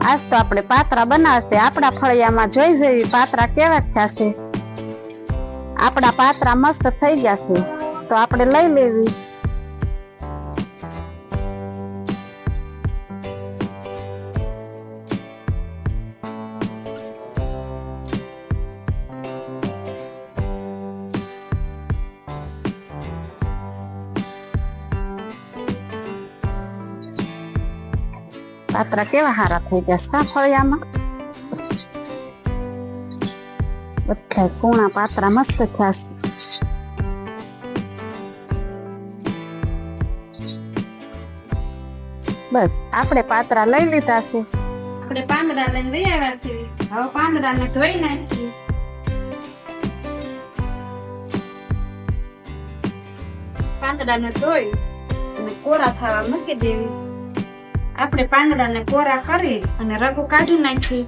આજ તો આપણે પાતરા બનાવશે. આપણા ફળિયામાં જોઈ જોઈ પાતરા કેવા થશે. આપણા પાતરા મસ્ત થઈ ગયા છે તો આપણે લઈ લેવી. પાતરા કેવા સારા થઈ ગયા ફળિયામાં. બધા કૂણા પાતરા મસ્ત થયા છે. બસ આપણે પાતરા લઈ લીધા છે. આપણે પાંદડા લઈને લઈ આવ્યા છે. હવે પાંદડાને ધોઈ નાખીએ. પાંદડાને ધોઈ અને કોરા થવા મૂકી દેવી. આપણે પાંદડાને કોરા કરી અને રગો કાઢી નાખી.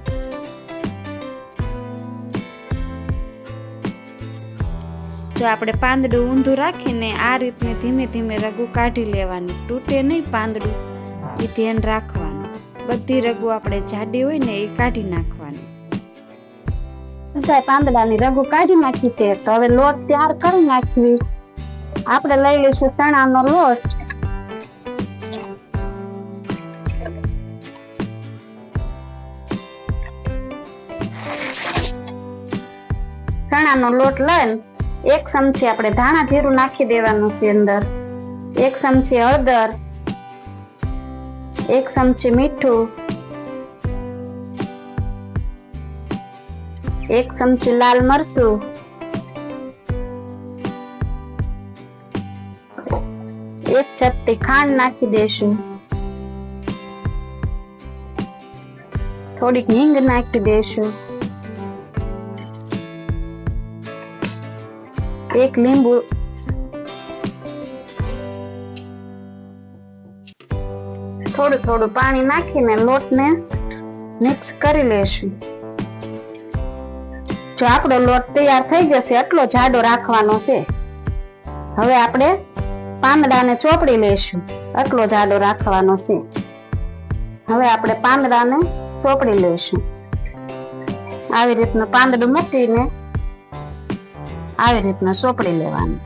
જો આપણે પાંદડું ઊંધું રાખીને આ રીતને ધીમે ધીમે રગુ કાઢી લેવાની. તૂટે નહીં પાંદડું, એ ધ્યાન રાખવાનું. બધી રગુ આપણે જાડી હોય ને એ કાઢી નાખવાની. બધા પાંદડાની રગુ કાઢી નાખી છે તો હવે લોટ તૈયાર કરી નાખવી. આપણે લઈ લઈશું ચણાનો લોટ. ચણાનો લોટ લઈને 1 ચમચી આપણે ધાણા જીરું નાખી દેવાનું છે અંદર. 1 ચમચી હળદર, 1 ચમચી મીઠું, 1 ચમચી લાલ મરચું, 1 ચપટી ખાંડ નાખી દેશું. થોડીક હિંગ નાખી દેશું. 1 લીંબુ, થોડું થોડું પાણી નાખીને લોટને મિક્સ કરી લેશું. જો આપણો લોટ તૈયાર થઈ જશે એટલો જાડો રાખવાનો છે. હવે આપણે પાંદડાને ચોપડી લેશું. એટલો જાડો રાખવાનો છે. હવે આપણે પાંદડાને ચોપડી લેશું. આવી રીતનું પાંદડું મૂકીને આવી રીતના ચોપડી લેવાનું.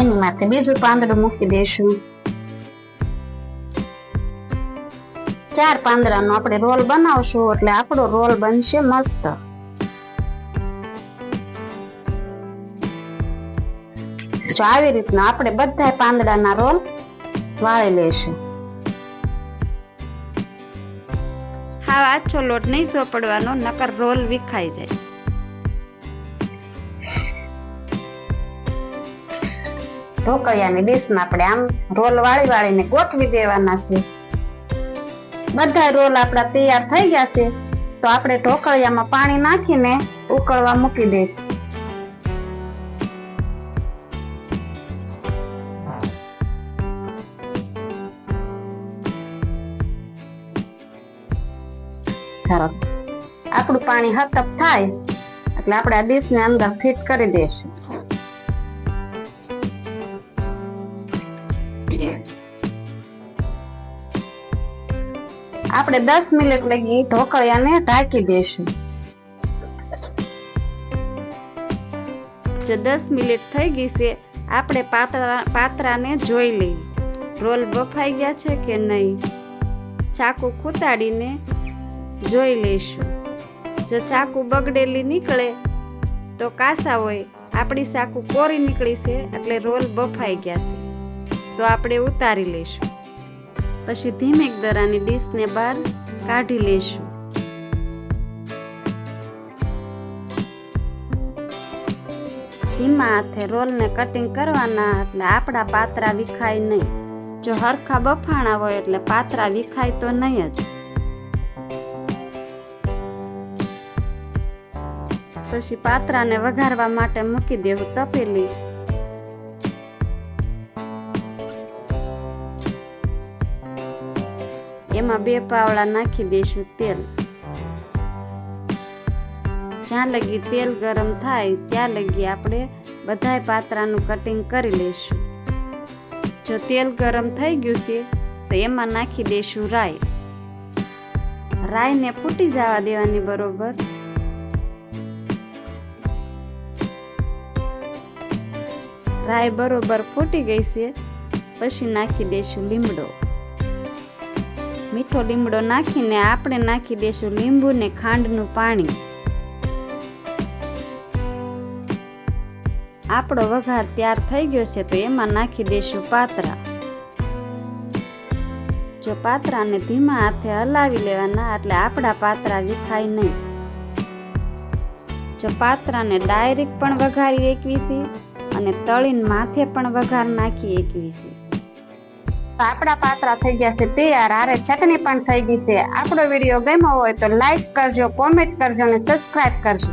એની માથે બીજું પાંદડું મૂકી દેશું. 4 પાંદડાનો આપણે રોલ બનાવશું એટલે આપણો રોલ બનશે મસ્ત. જો આવી રીતના આપણે બધા પાંદડાના રોલ વાળી લેશું. હા, આછો લોટ નહીં સોપડવાનો, નકર રોલ વિખાઈ જાય. ઢોકળિયાની ડીશમાં આપણે આમ રોલ વાળી વાળીને ગોઠવી દેવાના છે. બધા રોલ આપણા તૈયાર થઈ ગયા છે તો આપણે ઢોકળિયામાં પાણી નાખીને ઉકળવા મૂકી દઈશું. આપણું પાણી હતપ થાય એટલે આપણે આ ડીશ ને અંદર ફિટ કરી દઈશું. આપણે 10 મિનિટ લગી ઢોકળિયાને ઢાંકી દઈશું. જો 10 મિનિટ થઈ ગઈ છે, આપણે પાતરાને જોઈ લઈએ. રોલ બફાઈ ગયા છે કે નહીં. ચાકુ ખૂતાડીને જોઈ લઈશું. જો ચાકુ બગડેલી નીકળે તો કાસા હોય. આપણી ચાકુ કોરી નીકળી છે એટલે રોલ બફાઈ ગયા છે તો આપણે ઉતારી લઈશું. પછી ધીમેક દરાની ડીશને બહાર કાઢી લઈશું. ધીમા હાથે રોલને કટિંગ કરવાના એટલે આપણા પાતરા વિખાય નહીં. જો હરખા બફાણા હોય એટલે પાતરા વિખાય તો નહીં જ. પછી પાતરાને વઘારવા માટે મૂકી દેવું તપેલી. એમાં 2 પાવડા નાખી દઈશું તેલ. જ્યાં લગી તેલ ગરમ થાય ત્યાં લગી આપણે બધાય પાતરાનું કટિંગ કરી લઈશું. જો તેલ ગરમ થઈ ગયું છે તો એમાં નાખી દઈશું રાઈ. રાઈને ફૂટી જવા દેવાની બરોબર. રાઈ બરોબર ફૂટી ગઈ છે. પછી નાખી દઈશું લીમડો. મીઠો લીમડો નાખીને આપણે નાખી દઈશું લીંબુ ને ખાંડનું પાણી. આપણો વઘાર તૈયાર થઈ ગયો છે તો એમાં નાખી દઈશું પાતરા. જો પાતરાને ધીમા હાથે હલાવી લેવાના એટલે આપણા પાતરા વિખાય નહીં. જો પાતરાને ડાયરેક્ટ પણ વઘારી એકવી છે અને તળીને માથે પણ વઘાર નાખી એકવી છે. આપણા પાતરા થઈ ગયા છે તૈયાર. આરે ચટણી પણ થઈ ગઈ છે. આપણો વિડીયો ગમ્યો હોય તો લાઈક કરજો, કોમેન્ટ કરજો અને સબસ્ક્રાઇબ કરજો.